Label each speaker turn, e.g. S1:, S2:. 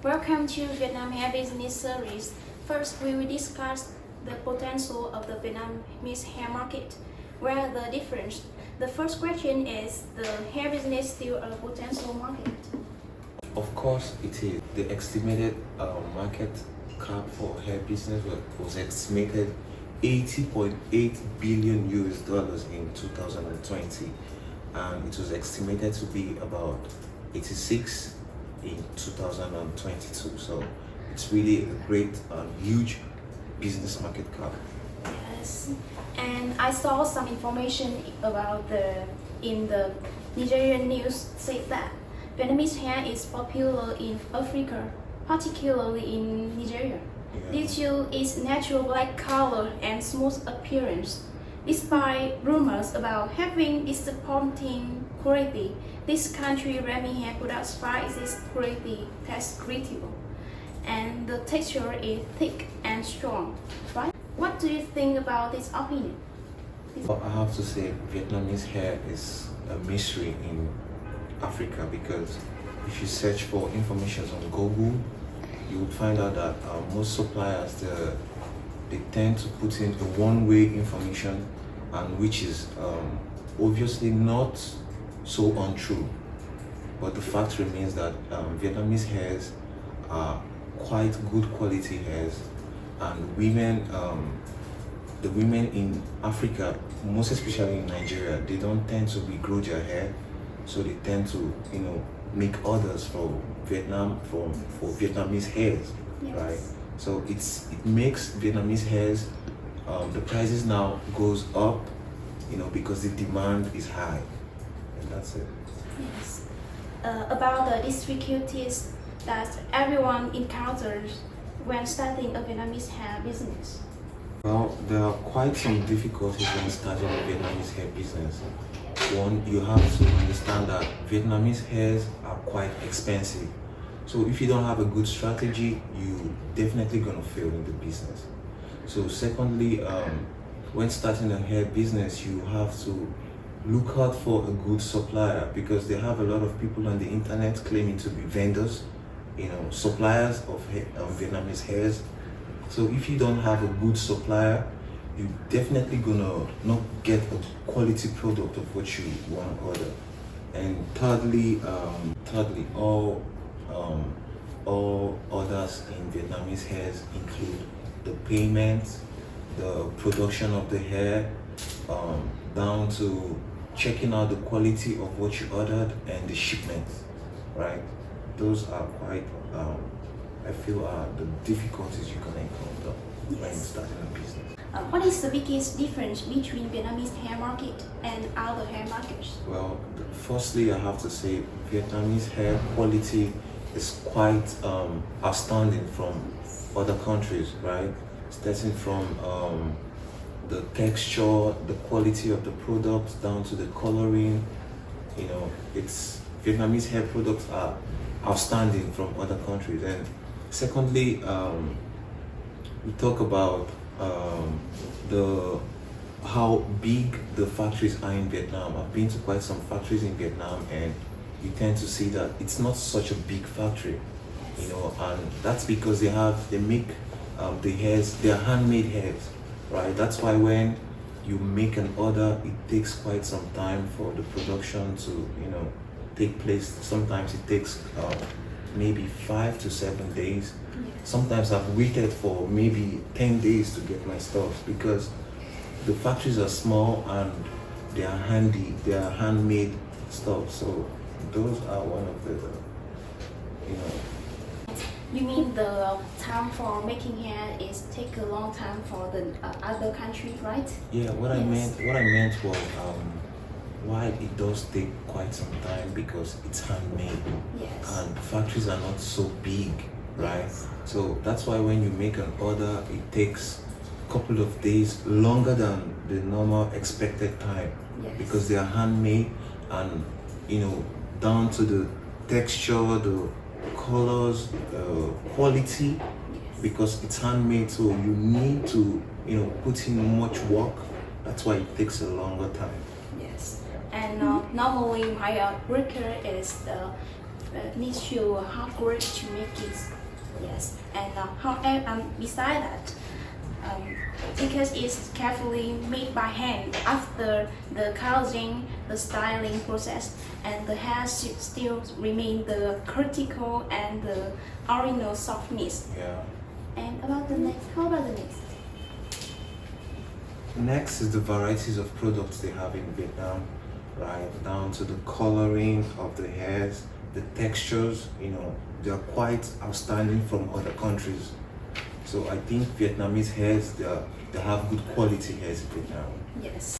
S1: Welcome to Vietnam Hair Business Series. First, we will discuss the potential of the Vietnamese hair market. Where are the difference? The first question is, the hair business still a potential market?
S2: Of course it is. The estimated market cap for hair business was estimated $80.8 billion in 2020, and it was estimated to be about 86 in 2022. So it's really a great huge business market cap.
S1: Yes, and I saw some information about in the Nigerian news said that Vietnamese hair is popular in Africa, particularly in Nigeria, due to its natural black color and smooth appearance. Despite rumors about having disappointing quality, this country Remy hair products find its quality taste critical, and the texture is thick and strong. Right? What do you think about this opinion?
S2: Well, I have to say Vietnamese hair is a mystery in Africa, because if you search for information on Google, you would find out that most suppliers they tend to put in a one-way information, and which is obviously not so untrue. But the fact remains that Vietnamese hairs are quite good quality hairs, and women, the women in Africa, most especially in Nigeria, they don't tend to regrow their hair, so they tend to, make orders for Vietnam for Vietnamese hairs,
S1: yes.
S2: Right? So it makes Vietnamese hairs, the prices now goes up, because the demand is high, and that's it.
S1: Yes. About the difficulties that everyone encounters when starting a Vietnamese hair business.
S2: Well, there are quite some difficulties when starting a Vietnamese hair business. One, you have to understand that Vietnamese hairs are quite expensive. So if you don't have a good strategy, you definitely gonna fail in the business. So secondly, when starting a hair business, you have to look out for a good supplier, because they have a lot of people on the internet claiming to be vendors, suppliers of Vietnamese hairs. So if you don't have a good supplier, you're definitely gonna not get a quality product of what you want to order. And thirdly, all orders in Vietnamese hairs include the payment, the production of the hair, down to checking out the quality of what you ordered, and the shipment, right? Those are quite, I feel, are the difficulties you're gonna encounter when starting a business.
S1: What is the biggest difference between Vietnamese hair market and other hair markets?
S2: Well, firstly, I have to say Vietnamese hair quality is quite outstanding from other countries, right? Starting from the texture, the quality of the products, down to the coloring. Vietnamese hair products are outstanding from other countries. And secondly, we talk about how big the factories are in Vietnam. I've been to quite some factories in Vietnam, and you tend to see that it's not such a big factory, and that's because they make the hairs, they are handmade hairs, right? That's why when you make an order, it takes quite some time for the production to take place. Sometimes it takes maybe 5 to 7 days. Sometimes I've waited for maybe 10 days to get my stuff, because the factories are small and they are handmade stuff. So those are one of the,
S1: You mean the time for making hair is take a long time for the other country, right?
S2: Yeah, what I meant was why it does take quite some time, because it's handmade.
S1: Yes.
S2: And factories are not so big, right?
S1: Yes.
S2: So that's why when you make an order, it takes a couple of days longer than the normal expected time.
S1: Yes.
S2: Because they are handmade, and down to the texture, the colors, the quality,
S1: Yes.
S2: because it's handmade, so you need to put in much work. That's why it takes a longer time.
S1: Yes. And normally my worker is needs to hard work to make it. Yes, and however, beside that, because it's carefully made by hand after the coloring, the styling process, and the hair still remain the critical and the original softness.
S2: Yeah.
S1: And about the next, how about the next?
S2: Next is the varieties of products they have in Vietnam, right? Down to the coloring of the hairs, the textures, they are quite outstanding from other countries. So I think Vietnamese hairs, they have good quality hairs in Vietnam.
S1: Yes.